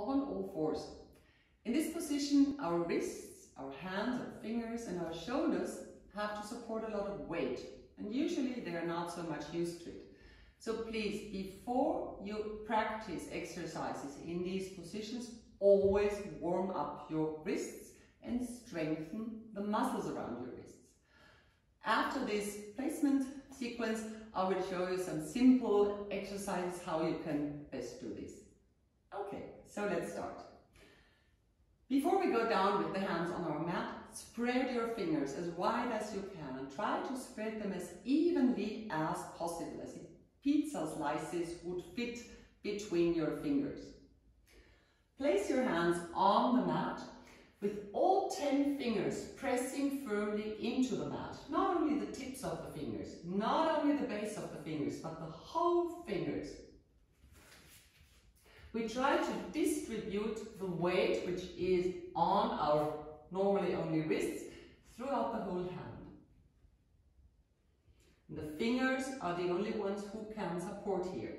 on all fours. In this position, our wrists, our hands, our fingers and our shoulders have to support a lot of weight, and usually they are not so much used to it. So please, before you practice exercises in these positions, always warm up your wrists and strengthen the muscles around your wrists. After this placement sequence, I will show you some simple exercises how you can best do this. Okay, so let's start. Before we go down with the hands on our mat, spread your fingers as wide as you can and try to spread them as evenly as possible, as if pizza slices would fit between your fingers. Place your hands on the mat with all 10 fingers pressing firmly into the mat. Not only the tips of the fingers, not only the base of the fingers, but the whole fingers. We try to distribute the weight which is on our normally only wrists throughout the whole hand. The fingers are the only ones who can support here.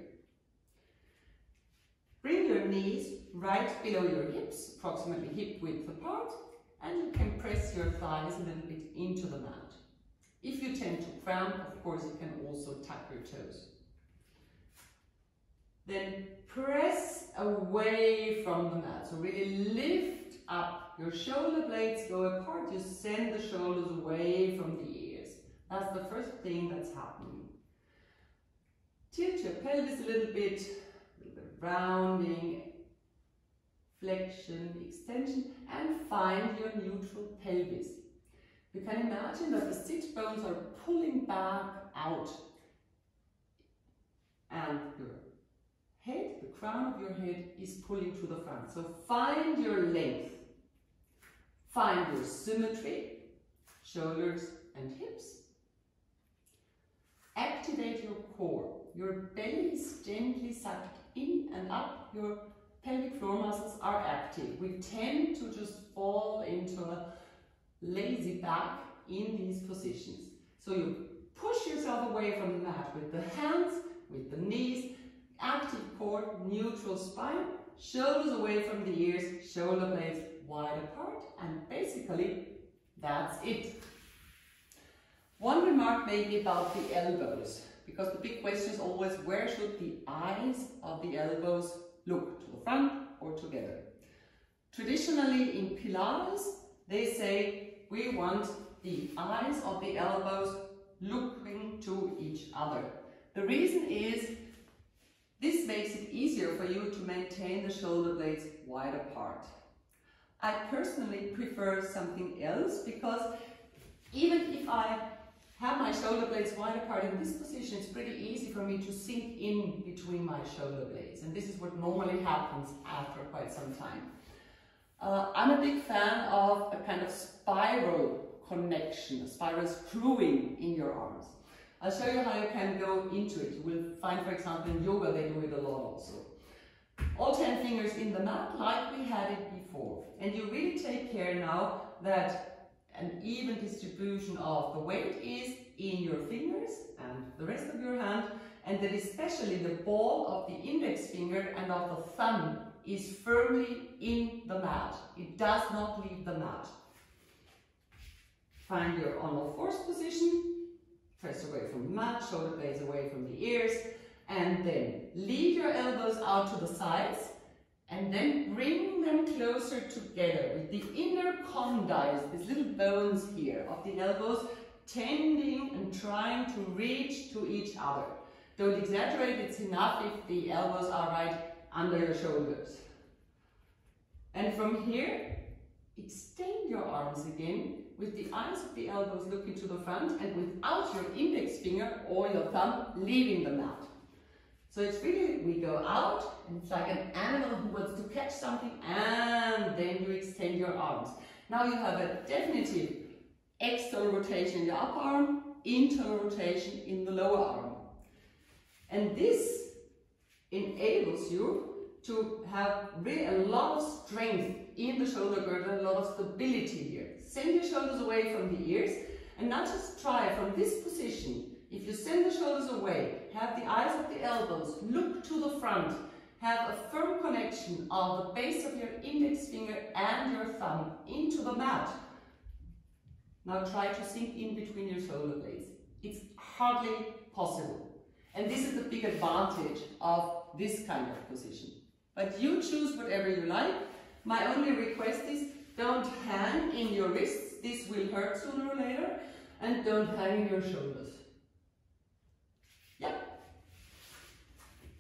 Bring your knees right below your hips, approximately hip width apart, and you can press your thighs a little bit into the mat. If you tend to cramp, of course, you can also tuck your toes. Then press away from the mat, so really lift up. Your shoulder blades go apart, you send the shoulders away from the ears. That's the first thing that's happening. Tilt your pelvis a little bit rounding, flexion, extension, and find your neutral pelvis. You can imagine that the sit bones are pulling back out, and your head, the crown of your head, is pulling to the front. So find your length, find your symmetry, shoulders and hips. Activate your core. Your belly is gently sucked in and up. Your pelvic floor muscles are active. We tend to just fall into a lazy back in these positions. So you push yourself away from the mat with the hands, with the knees, active core, neutral spine, shoulders away from the ears, shoulder blades wide apart, and basically that's it. One remark maybe about the elbows, because the big question is always, where should the eyes of the elbows look, to the front or together? Traditionally in Pilates, they say we want the eyes of the elbows looking to each other. The reason is this makes it easier for you to maintain the shoulder blades wide apart. I personally prefer something else, because even if I have my shoulder blades wide apart in this position, it's pretty easy for me to sink in between my shoulder blades, and this is what normally happens after quite some time. I'm a big fan of a kind of spiral connection, a spiral screwing in your arms. I'll show you how you can go into it. You will find, for example, in yoga they do it a lot also. All 10 fingers in the mat like we had it before, and you really take care now that an even distribution of the weight is in your fingers and the rest of your hand, and that especially the ball of the index finger and of the thumb is firmly in the mat. It does not leave the mat. Find your on all fours position, press away from the mat, shoulder blades away from the ears, and then lead your elbows out to the sides, and then bring them closer together with the inner condyles, these little bones here of the elbows, tending and trying to reach to each other. Don't exaggerate, it's enough if the elbows are right under your shoulders. And from here, extend your arms again with the eyes of the elbows looking to the front and without your index finger or your thumb leaving the mat. So it's really, we go out, and it's like an animal who wants to catch something, and then you extend your arms. Now you have a definitive external rotation in the upper arm, internal rotation in the lower arm. And this enables you to have really a lot of strength in the shoulder girdle, a lot of stability here. Send your shoulders away from the ears, and now just try from this position. If you send the shoulders away, have the eyes of the elbows, look to the front, have a firm connection of the base of your index finger and your thumb into the mat. Now try to sink in between your shoulder blades. It's hardly possible. And this is the big advantage of this kind of position. But you choose whatever you like. My only request is don't hang in your wrists. This will hurt sooner or later. And don't hang in your shoulders. Yep.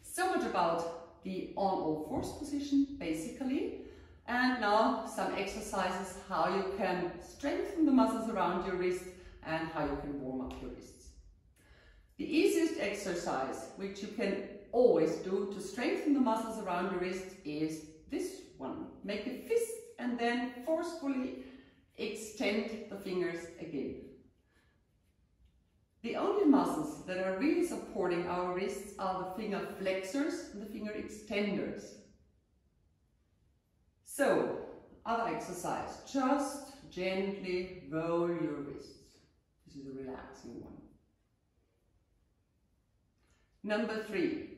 So much about the on all fours position, basically. And now some exercises how you can strengthen the muscles around your wrist and how you can warm up your wrists. The easiest exercise, which you can always do to strengthen the muscles around your wrist, is this one. Make a fist and then forcefully extend the fingers again. The only muscles that are really supporting our wrists are the finger flexors and the finger extenders. So, other exercise, just gently roll your wrists. This is a relaxing one. Number 3,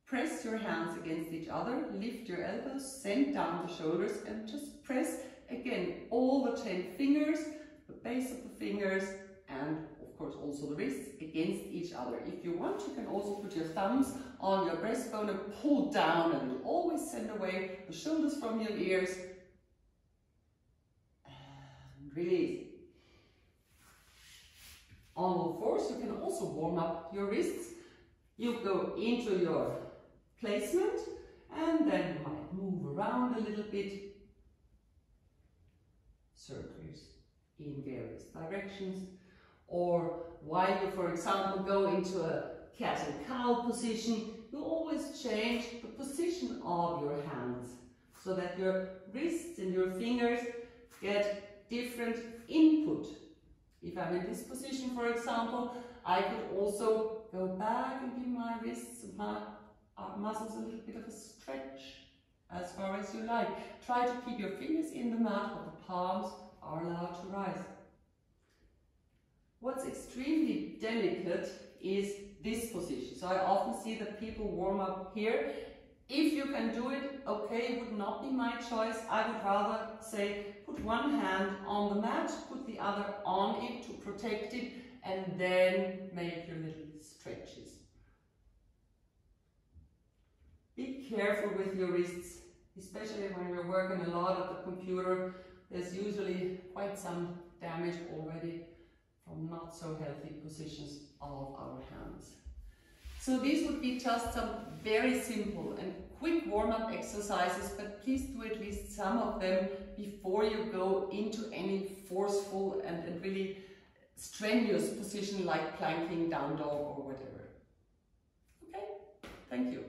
press your hands against each other, lift your elbows, send down the shoulders and just press again all the 10 fingers, the base of the fingers and of course also the wrists against each other. If you want, you can also put your thumbs on your breastbone and pull down, and you always send away the shoulders from your ears and release. On all fours, you can also warm up your wrists. You go into your placement and then you might move around a little bit, circles in various directions, or while you, for example, go into a cat and cow position, you always change the position of your hands so that your wrists and your fingers get different input. If I'm in this position, for example, I could also go back and give my wrists and my muscles a little bit of a stretch as far as you like. Try to keep your fingers in the mat, but the palms are allowed to rise. What's extremely delicate is this position. So I often see that people warm up here. If you can do it, okay, it would not be my choice. I would rather say put one hand on the mat, put the other on it to protect it, and then make your little stretches. Be careful with your wrists, especially when you're working a lot at the computer. There's usually quite some damage already from not so healthy positions of our hands. So these would be just some very simple and quick warm-up exercises, but please do at least some of them before you go into any forceful and really strenuous position like planking, down dog or whatever. Okay, thank you.